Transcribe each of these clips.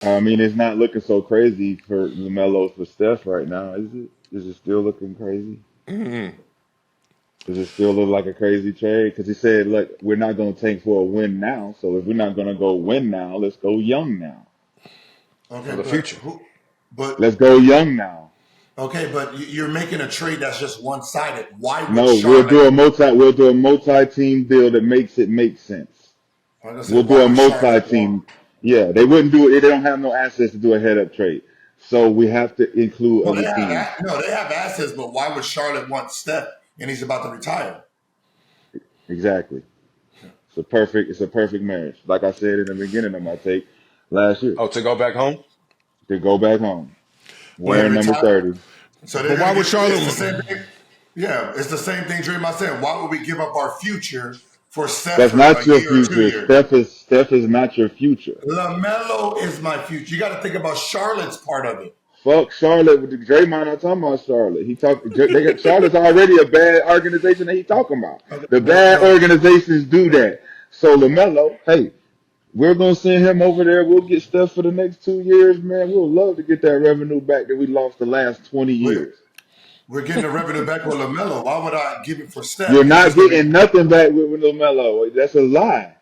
I mean, it's not looking so crazy for LaMelo for Steph right now, is it? Is it still looking crazy? Mm. Does it still look like a crazy trade? Because he said, look, we're not going to tank for a win now. So if we're not going to go win now, let's go young now. For Okay, the but future. who? But Let's go young now. okay, but you're making a trade that's just one sided. Why would No, we'll Charlotte? do a multi-team deal that makes it make sense. Like I We'll said, do why a would Charlotte want? multi-team. Yeah, they wouldn't do it. They don't have no assets to do a head-up trade. So we have to include No, other teams. they have assets, but why would Charlotte want Steph and he's about to retire? Exactly. It's a perfect marriage. Like I said in the beginning of my take last year, Oh, to go back home? to go back home When he wearing number retires, 30. so they're But why gonna would get. It's the Charlotte? same thing. Yeah, it's the same thing. Dream I said. Why would we give up our future for Steph That's for a not your year or two future. years? Steph is not your future. LaMelo is my future. You got to think about Charlotte's part of it. Fuck Charlotte with the Draymond not talking about Charlotte. They got Charlotte's already a bad organization that he talking about. Okay, The bad no, organizations do that. So LaMelo, hey, we're gonna send him over there. We'll get stuff for the next 2 years, man. We'll love to get that revenue back that we lost the last 20 we're, years. we're getting the revenue back with LaMelo. Why would I give it for Steph? You're And not he's gonna be. getting nothing back with LaMelo. That's a lie.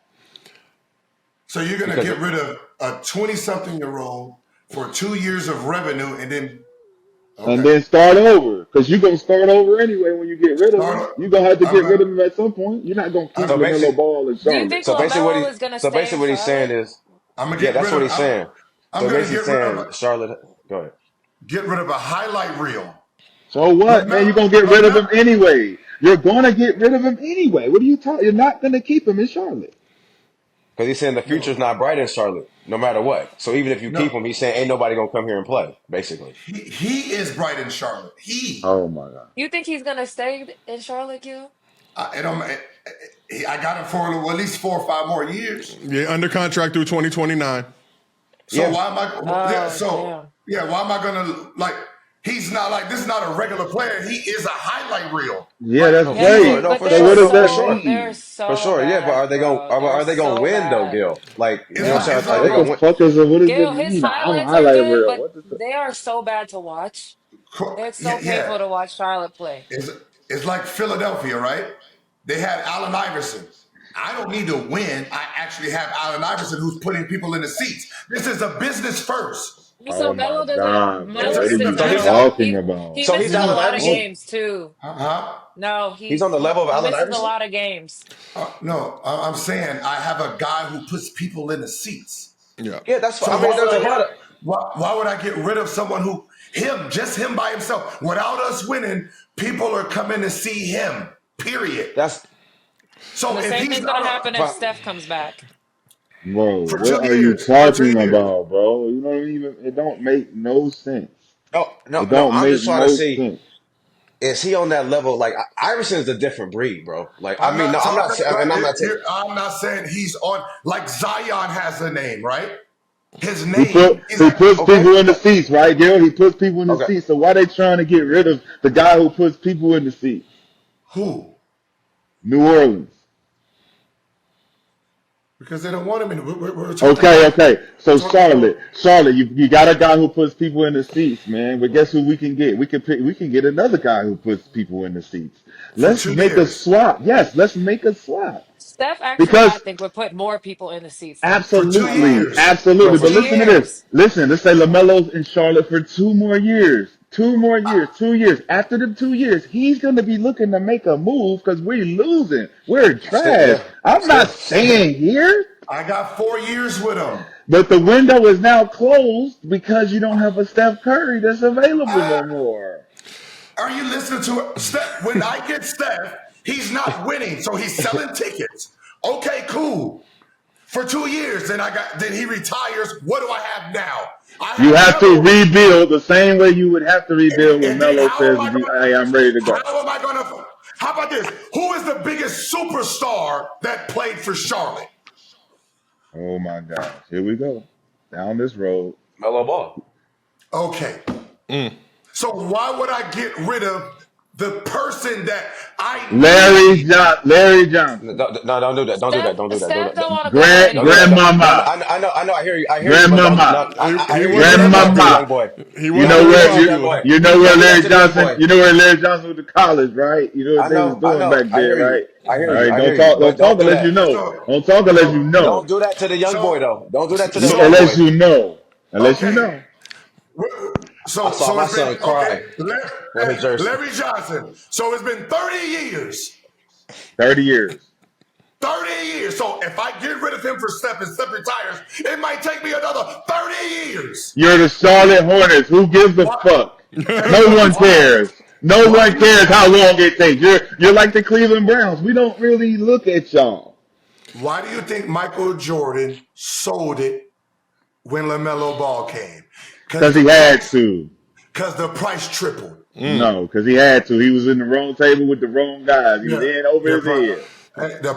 So you're gonna Because get rid of a 20-something-year-old for 2 years of revenue, and then And okay, then start over. Because you're going to start over anyway when you get rid of him. start. You're going to have to I'm get rid gonna. of him at some point. You're not going to keep I'm, so LaMelo basically Ball in Do you Charlotte. think so basically what he LaMelo is gonna so stay basically in what he's saying Charlotte? is I'm gonna yeah, get that's rid what of. he's saying. I'm So gonna basically get rid of saying Charlotte go ahead. a highlight reel. So what, man? You're LaMelo, going to get rid of LaMelo, him anyway. You're going to get rid of him anyway. What are you talking? You're not going to keep him in Charlotte. Because he's saying the future's no, not bright in Charlotte, no matter what. So even if you keep no. him, he's saying ain't nobody gonna come here and play, basically. He is bright in Charlotte. Oh, my God. You think he's gonna stay in Charlotte, Q? I don't. I got him for at least 4 or 5 more years. Yeah, under contract through 2029. So Yeah. why am I? Yeah. Oh, So damn. yeah. Why am I gonna like? He's not like this. Is not a regular player. He is a highlight reel. Yeah, Like that's No, for Yeah, sure. great. No, but for So they sure. are what does No, for that so sure. they're mean? For so sure. Yeah, but bad, bro. They're are they gonna so win though, bad. Gil? Like, you know it's what I'm not. saying? It's Are not they What about. the gonna win? fuck what does it Gil, his mean? I'm a highlights are highlight good, reel. but What the they are so bad to watch. It's Yeah. so Yeah. painful to watch Charlotte play. It's it's like Philadelphia, right? They had Allen Iverson. I don't need to win. I actually have Allen Iverson who's putting people in the seats. This is a business first. Oh So my Melo doesn't. God, bro. Melo What are It's isn't a you So he's business. Melo. talking He so about? he's misses a Allen lot of Iverson. games too. Huh? No, He's on the level of he Allen misses a Iverson. lot of games. No, I'm saying I have a guy who puts people in the seats. Yeah. Yeah, that's. So I mean, there's a lot of. why would I get rid of someone who just him by himself without us winning? People are coming to see him. Period. That's And So the if same he's thing's gonna not happen if fine. Steph comes back. Bro, for what two are you years, for two talking years, about, bro? You don't even, it don't make no sense. No, no, It no. don't I'm make just trying to no see sense. is he on that level? Like Iverson's a different breed, bro. Like I I'm mean, no, not I'm not. talking And I'm about. not taking. I'm not saying he's on like Zion has a name, right? His He put name. He's he like puts Okay. people in the seats, right, Gil? He puts people in the Okay. seats. So why they trying to get rid of the guy who puts people in the seats? who? New Orleans. Because they don't want him. We're talking Okay, about. okay. We're So talking about Charlotte, you got a guy who puts people in the seats, man. But guess who we can get? We can get another guy who puts people in the seats. for Let's two make a years. swap. Yes, let's make a swap. Steph actually, I Because think, would put more people in the seats though. For two Not gonna lie. absolutely, years. No, absolutely. for For But sure. listen to this. years. Listen, let's say LaMelo's in Charlotte for 2 more years. 2 more years. 2 years. After the 2 years, he's going to be looking to make a move because we're losing. We're Still, trash. yeah. I'm not Still. staying here. I got 4 years with him. But the window is now closed because you don't have a Steph Curry that's available I, no more. are you listening to it? Steph, when I get Steph, he's not winning, so he's selling tickets. Okay, cool. For 2 years, then he retires. What do I have now? I You have have to Melo. rebuild the same way you would have to rebuild when And then Melo how am says, I going? "Hey, I'm ready to go." How am I going to? How about this? Who is the biggest superstar that played for Charlotte? Oh my gosh, here we go down this road. Melo Ball. Okay. So why would I get rid of the person that I Larry need. Johnson. No, don't do that. Don't do that. Don't do that. Steph don't want to go there Grand Don't do anyway. that. No, grandmama. I know. I hear you. I hear you. But don't. No, Grandmama. I He hear you. But wasn't don't a do that to the young Grandmama. boy. He You Don't know wasn't do a that where to the young popular. boy. you know where Don't do that Larry to the young Johnson boy. you know where Larry Johnson went to college, right? You know I what they was know. I doing know. back I there, hear you. right? I hear All you. right, I hear you. don't But don't talk do unless you that. know. So, Don't talk unless you so, know. Don't do that to the young boy so, though. Don't do that to the young so, Unless boy. you know. Unless you okay. know. I So saw my it's been son okay. cry for his jersey. Larry Johnson. So it's been 30 years. 30 years. 30 years. So if I get rid of him for Steph and Steph retires, it might take me another 30 years. You're the Charlotte Hornets. Who gives a Why? fuck? Hey, No one why? cares. No Why one do you cares think? how long it takes. You're like the Cleveland Browns. We don't really look at y'all. Why do you think Michael Jordan sold it when LaMelo Ball came? Because he had to. Because the price tripled. No, because he had to. He was in the wrong table with the wrong guys. He was Yeah, in over his head. the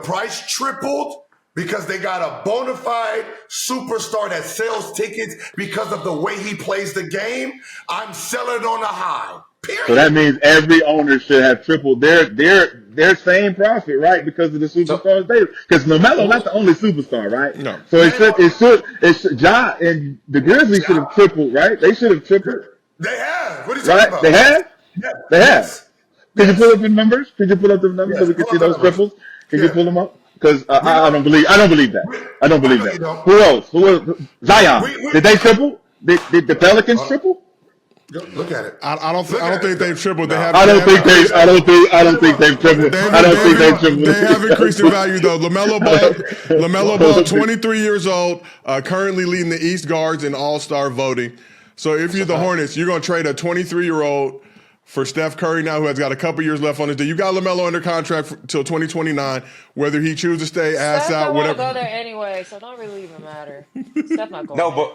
price tripled because they got a bona fide superstar that sells tickets because of the way he plays the game. I'm selling on a high. Period. So that means every owner should have tripled their same profit, right? Because of the superstars they. Because LaMelo not the only superstar, right? No. So it should Ja and the Grizzlies should have tripled, right? They should have tripled, They have. What are you right? talking about? They have. Yeah. They have. Yes. Could you Yes. pull up the numbers? Could you pull up the numbers so Yes. we can Pull see up the those numbers. triples? Can you Yeah. pull them up? Because We I don't don't. believe that. I don't I believe know that. you don't. Who else? Who else? Zion. We- Did they triple? Did the Pelicans Hold on. triple? Look at it. I don't Look at think it. they've tripled. They No. have. I don't think increased. they've tripled. They've, I don't think they've they've increased in tripled. value though. LaMelo Ball, 23 years old, currently leading the East guards in All-Star voting. So if you're the Hornets, you're going to trade a 23-year-old for Steph Curry now, who has got a couple years left on his deal. You got LaMelo under contract till 2029. Whether he chooses to stay, ass Steph out, don't want to whatever. go there anyway, so don't really even matter. Steph not going No, there.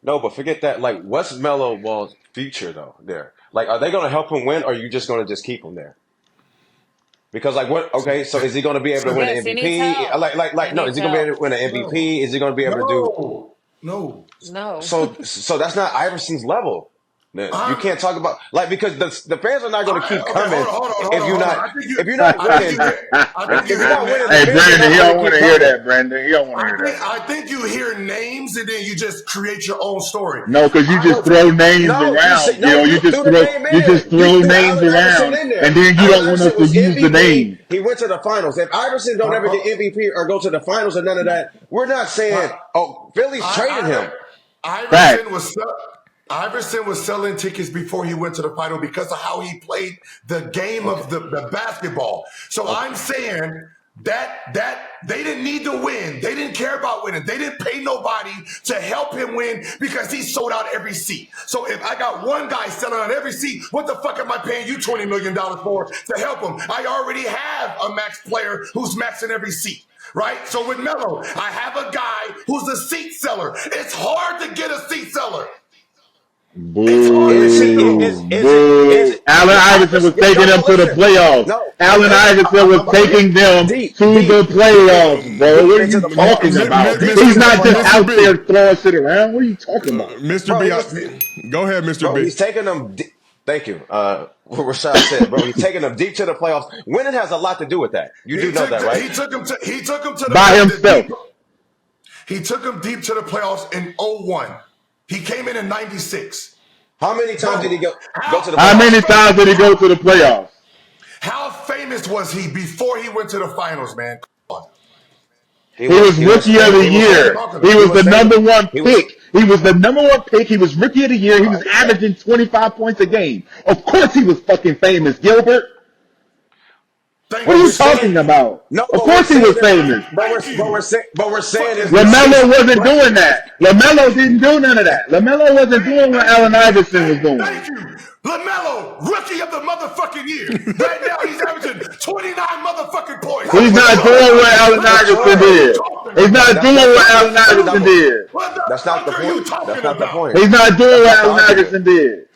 but but forget that. Like, what's Melo Ball's future though? There, like, are they going to help him win, or are you just going to just keep him there? Because, like, what? Okay, so is he going to be able to win an Yes, he needs MVP? help. Like, He no, needs is he going to be able help. to win an No. MVP? Is he going to be able to do? No. No. So that's not Iverson's level. Then you can't talk about because the fans are not going to keep Okay, coming hold if on. you're not I think you- if you're not I think winning. you If you're not winning, the Hey, fans are Brandon, not he going don't to want keep to hear coming. that, Brandon. He don't want to hear that. I think you hear names and then you just create your own story. No, because you just No, throw names no, around. you threw the name You in. just You throw threw names Allen Iverson around, in there. and then you Allen don't want us Iverson to was use the name. MVP. He went to the finals. If Iverson don't ever get MVP or go to the finals or none of that, we're not saying, oh, Philly's trading him. Iverson was selling tickets before he went to the final because of how he played the game of the basketball. So I'm saying that they didn't need to win. They didn't care about winning. They didn't pay nobody to help him win because he sold out every seat. So if I got one guy selling out every seat, what the fuck am I paying you $20 million for to help him? I already have a max player who's maxing every seat. Right? So with Melo, I have a guy who's a seat seller. It's hard to get a seat seller. Boo. Allen Iverson was taking them to the playoffs. Allen Iverson was taking them to the playoffs, bro. What are you talking about? He's not just out there throwing shit around. What are you talking about? Mr. B, go ahead, Mr. Bro, B. he's taking them. Thank you. What Rashad said, bro. He's taking them deep to the playoffs. Winning has a lot to do with that. You do know that, right? He took him to the By himself. He took him deep to the playoffs in 01. He came in 96. How many times did he go to the playoffs? How many times did he go to the playoffs? How famous was he before he went to the finals, man? He was rookie of the year. He was the number one pick. He was the number one pick. He was rookie of the year. He was averaging 25 points a game. Of course he was fucking famous, Gilbert. What are you talking about? No, of course he was famous. But we're saying is LaMelo wasn't doing that. LaMelo didn't do none of that. LaMelo wasn't doing what Allen Iverson was doing. Thank you. LaMelo, rookie of the motherfucking year. Right now he's averaging 29 motherfucking points. He's not doing what Allen Iverson did. He's not doing what Allen Iverson did. That's not the point. That's not the point. He's not doing what Allen Iverson did.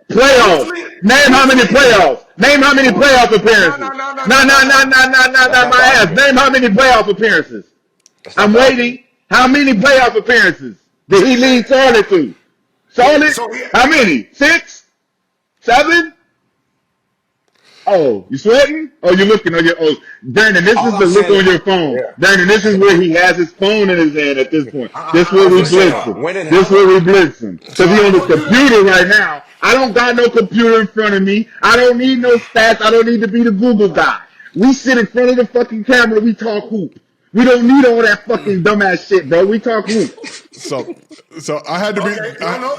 Playoffs. Name how many playoffs. Name how many playoff appearances. No, my ass. Name how many playoff appearances. I'm waiting. How many playoff appearances did he lead Charlotte to? Charlotte? How many? 6? 7? Oh, you sweating? Oh, you're looking on your. Oh, Brandon, this All is I'm the look saying on is, your phone. yeah. Brandon, this is where he has his phone in his hand at this point. This where I'm we just saying, blitz him. winning This where we blitz him. So Because he I on the Don't do that. computer right now. I don't got no computer in front of me. I don't need no stats. I don't need to be the Google guy. We sit in front of the fucking camera. We talk hoop. We don't need all that fucking dumbass shit, bro. We talk hoop. so I had to be. Okay, no.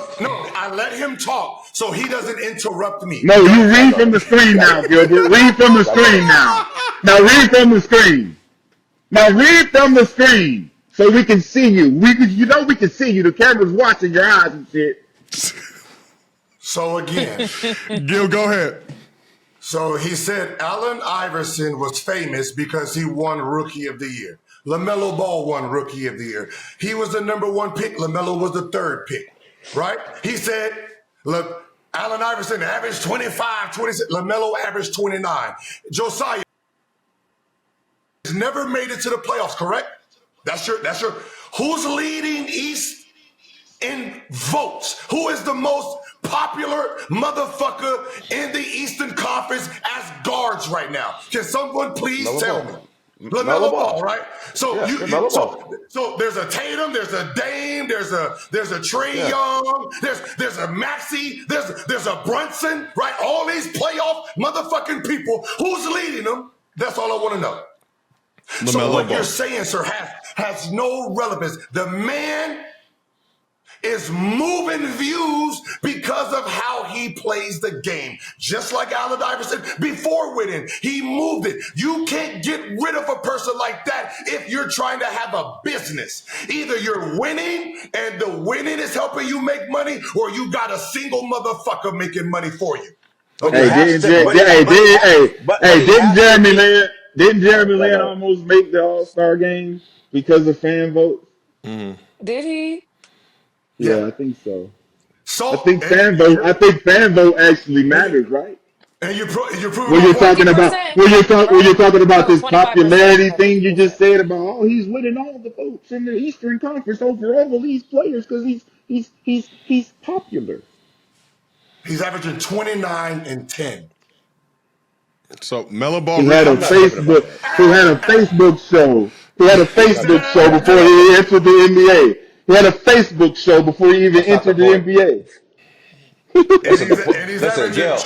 I let him talk so he doesn't interrupt me. No, you read from the screen now, Gilbert. Read from the screen now. Now read from the screen. Now read from the screen so we can see you. We can see you. The camera's watching your eyes and shit. So again, Gil, go ahead. so he said Allen Iverson was famous because he won Rookie of the Year. LaMelo Ball won Rookie of the Year. He was the number 1 pick. LaMelo was the 3rd pick, right? He said, look, Allen Iverson averaged 25, 26. LaMelo averaged 29. Josiah has never made it to the playoffs, correct? That's your. Who's leading East in votes? Who is the most popular motherfucker in the Eastern Conference as guards right now? Can someone please LaMelo tell Ball. me? LaMelo Ball, right? So Yeah, LaMelo Ball. so there's a Tatum, there's a Dame, there's a Trey Young, there's a Maxey, there's a Brunson, right? All these playoff motherfucking people. Who's leading them? That's all I want to know. So LaMelo what Ball. you're saying, sir, has no relevance. The man is moving views because of how he plays the game. Just like Allen Iverson before winning, he moved it. You can't get rid of a person like that if you're trying to have a business. Either you're winning and the winning is helping you make money, or you got a single motherfucker making money for you. Hey, has to- but he didn't has to Jeremy be- Lin? Didn't Jeremy Like, Lin almost make the All-Star game because of fan votes? Did he? Yeah, Yeah. I think so. So I think fan vote actually matters, right? and you're proving When my you're point. talking about 50%, when you're talking about No, this 25% popularity or thing you 50%. just said about he's winning all the votes in the Eastern Conference over all these players because he's popular. He's averaging 29 and 10. So Melo Ball. He had a I'm not tripping about Facebook. He had a Facebook show. He had a Facebook That's show before he entered the NBA. He had a Facebook show before he even That's not the entered the point. NBA. Listen, Gil.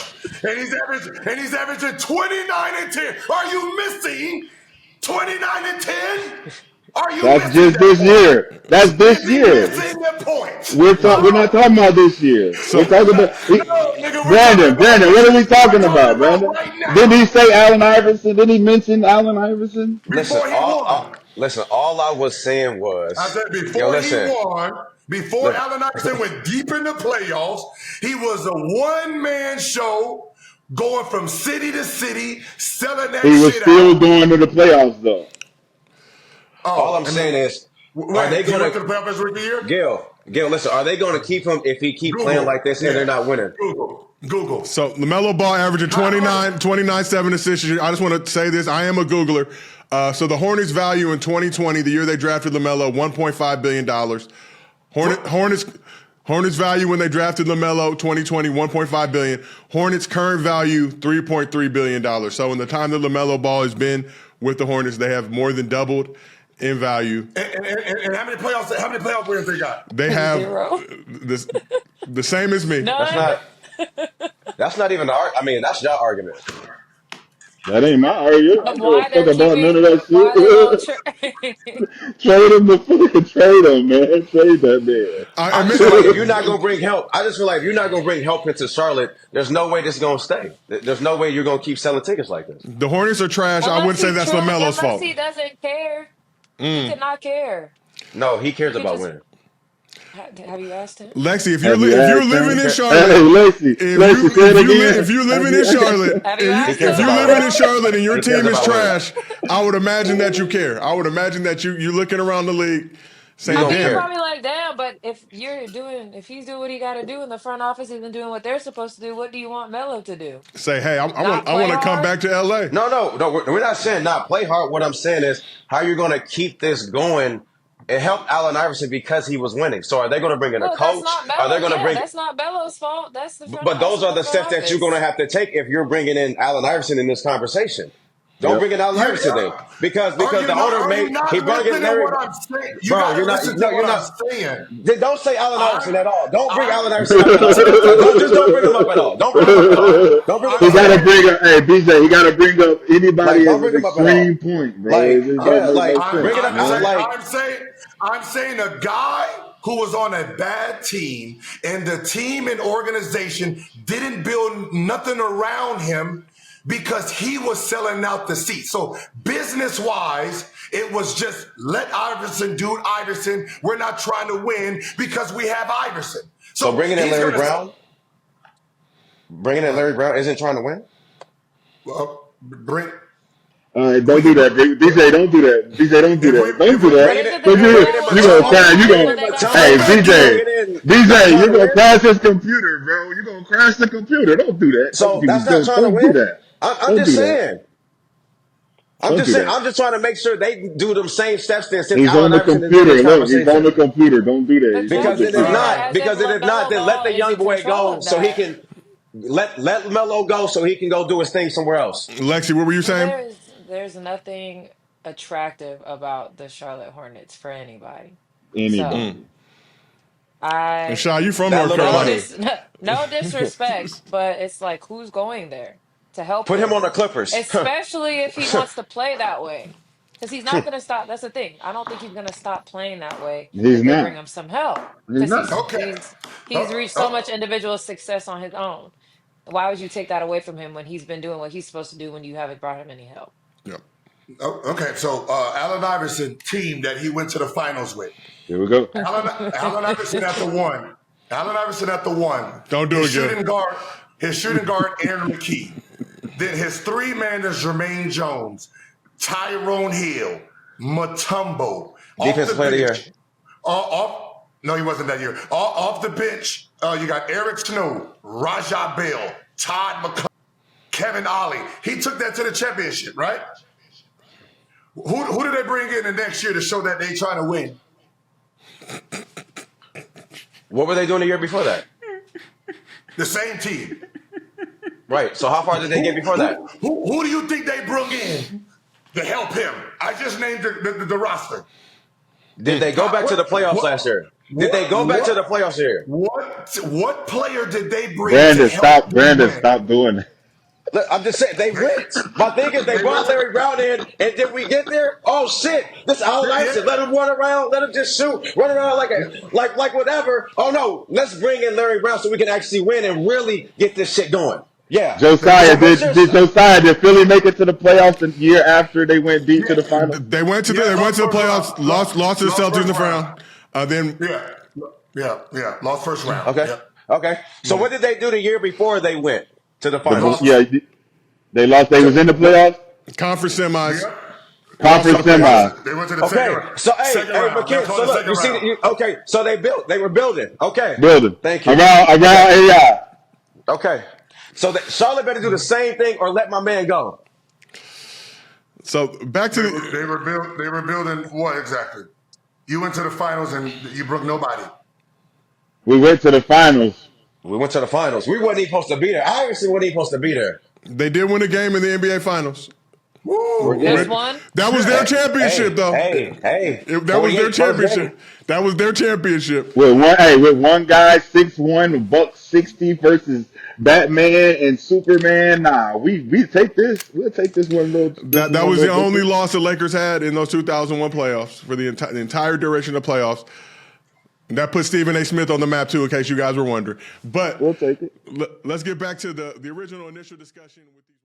And he's averaging 29 and 10. Are you missing 29 and 10? Are you That's missing just that this point? year. That's this Is he year. missing that point? We're not talking about this year. We're talking about No, nigga, we're Brandon. talking What are we talking we're about, Brandon? right now. Didn't he say Allen Iverson? Didn't he mention Allen Iverson? Before he won. All I was saying was, I said before yo, he listen, won, before Look. Allen Iverson went deep in the playoffs, he was a one-man show going from city to city, selling that He was shit still out. going to the playoffs though. all I'm saying is, are they He going went to the to, playoffs his rookie year? Gil, listen, are they going to keep him if he keep Google. playing like this and Yeah. they're not winning? Google. So LaMelo Ball averaging 29, 7 assists. I just want to say this. I am a Googler. So the Hornets value in 2020, the year they drafted LaMelo, $1.5 billion. Hornets value when they drafted LaMelo 2020, $1.5 billion. Hornets current value, $3.3 billion. So in the time that LaMelo Ball has been with the Hornets, they have more than doubled in value. And how many playoff wins they got? They have 0. the same as me. None. That's not even that's your argument. That ain't my argument. I But don't why give a they're fuck about none of keeping? that Why are they gonna shit. Trade him the fucking trade him, man. Trade that man. I just feel like if you're not going to bring help, into Charlotte, there's no way this is going to stay. There's no way you're going to keep selling tickets like this. The Hornets are trash. I wouldn't say that's LaMelo's fault. Unless he doesn't care. He could not care. No, he cares He about just- winning. Have you asked him? Lexi, if you're Have you living in asked him? Charlotte, Hey, Lexi, say it again. if you're living in Charlotte, Have you asked if him? you're living in Charlotte and your He team cares is about trash, I would imagine that you care. I would imagine that you're looking around the league saying, I mean, care. you're probably like, damn, but if he's doing what he got to do in the front office, he's been doing what they're supposed to do, what do you want Melo to do? say, hey, I Not want to play come hard? back to LA. No, we're not saying not play hard. What I'm saying is how you're going to keep this going It helped Allen Iverson because he was winning. So are they going to bring in a Well, that's coach? not Are they Melo. going to Yeah, bring? that's not Melo's fault. That's But those are the the front steps that you're going to office. have to take if you're bringing in Allen Iverson in this conversation. Don't Yep. bring in Allen Iverson then, because the owner Are you made he not brought in listening to Larry. what I'm saying? You Bro, got you're to not. listen to No, you're what I'm not. saying. Then don't say Allen Iverson at all. Don't bring Allen I'm, Iverson up at all. Don't bring him up at all. Don't bring him up at all. Don't bring him He up at got to all. saying, bring up, hey, BJ, he got to bring up Like, anybody don't as bring an him up at all. extreme point, bro. It Like, just yeah, don't make no like sense, bring it up. man. Like, I'm saying a guy who was on a bad team and the team and organization didn't build nothing around him because he was selling out the seat. So business wise, it was just let Iverson do Iverson. We're not trying to win because we have Iverson. so bringing in he's Larry gonna Brown, bringing in Larry Brown isn't trying to win. bring. Don't do that, BJ. Don't do that. BJ, don't do that. Don't If do we But that. Bringing is it, it the Cause Larry bringing Brown in we're you gonna talking Matumbo, cry. You about, or bringing when gonna, in they got hey, Matumbo, smoked? BJ, bringing in not BJ, trying you to gonna win. crash his computer, bro. You gonna crash the computer. Don't do that. So that's not trying to Don't do win. that. I'm Don't just do that. saying. I'm Don't just do saying. that. I'm just trying to make sure they do them same steps then since He's on Allen the Iverson is in computer. this Look, he's on conversation. the computer. Don't do that. But He's on the Because Jackson it is said computer. it not. as if Because it is not. LaMelo Then let Ball the is young in boy control go of so he that. can let Melo go so he can go do his thing somewhere else. Lexi, what were you Well, saying? there's nothing attractive about the Charlotte Hornets for anybody. So Anybody. And I Shaw, you from That North little no money. Carolina. dis no disrespect, but it's like who's going there to help Put him him, on the Clippers. especially if he wants to play that way, because he's not going to stop. That's the thing. I don't think he's going to stop playing that way He's if they bring not. him some help, He's because not. Okay. he's Oh, reached so much oh, individual success on his own. Why would you take that away from him when he's been doing what he's supposed to do when you haven't brought him any help? Yep. okay. So Allen Iverson team that he went to the finals with. Here we go. Allen Iverson at the one. Allen Iverson at the one. Don't do His it again. shooting guard, Aaron McKee. Then his three-man is Jermaine Jones, Tyrone Hill, Mutombo. Off Defensive the player of the year. bench. No, he wasn't that year. Off the bench, you got Eric Snow, Rashad Bell, Todd McCullough, Kevin Ollie. He took that to the championship, right? Who did they bring in the next year to show that they trying to win? What were they doing the year before that? The same team. Right. So how far did they get before that? Who do you think they brought in to help him? I just named the roster. Did they go back to the playoffs last year? Did they go back to the playoffs here? What player did they bring to Brandon, help them Brandon, win? stop doing that. Look, I'm just saying they went. My thing is they brought Larry Brown in, and did we get there? Oh shit! This Allen Iverson. Let him run around. Let him just shoot, run around like whatever. Oh no, let's bring in Larry Brown so we can actually win and really get this shit going. Yeah. Josiah, So, did Philly make it to the playoffs the year after they went deep to the finals? They went to the playoffs, lost to the Celtics in the round. Then Lost first round. Okay. Yep. Okay. So what did they do the year before they went to the finals? They lost. They was in the playoffs. conference semis. Yep. Conference semis. They went to the Okay. second round. So Second round. McKinney, That's so called the look, second you see, round. okay. So they were building. Okay. Building. Thank you. Around AI. Okay. So Charlotte better do the same thing or let my man go. So back to They were building what exactly? You went to the finals and you broke nobody. We went to the finals. We went to the finals. We wasn't even supposed to be there. Iverson wasn't even supposed to be there. they did win a game in the NBA Finals. Woo! Just one. That was their championship, though. That was their 48 first championship. game. That was their championship. With one guy 6'1", buck 60 versus Batman and Superman. Nah, we take this. We'll take this one little. That was the only loss the Lakers had in those 2001 playoffs for the entire duration of the playoffs. And that put Stephen A. Smith on the map, too, in case you guys were wondering. But We'll take it. let's get back to the original initial discussion with these.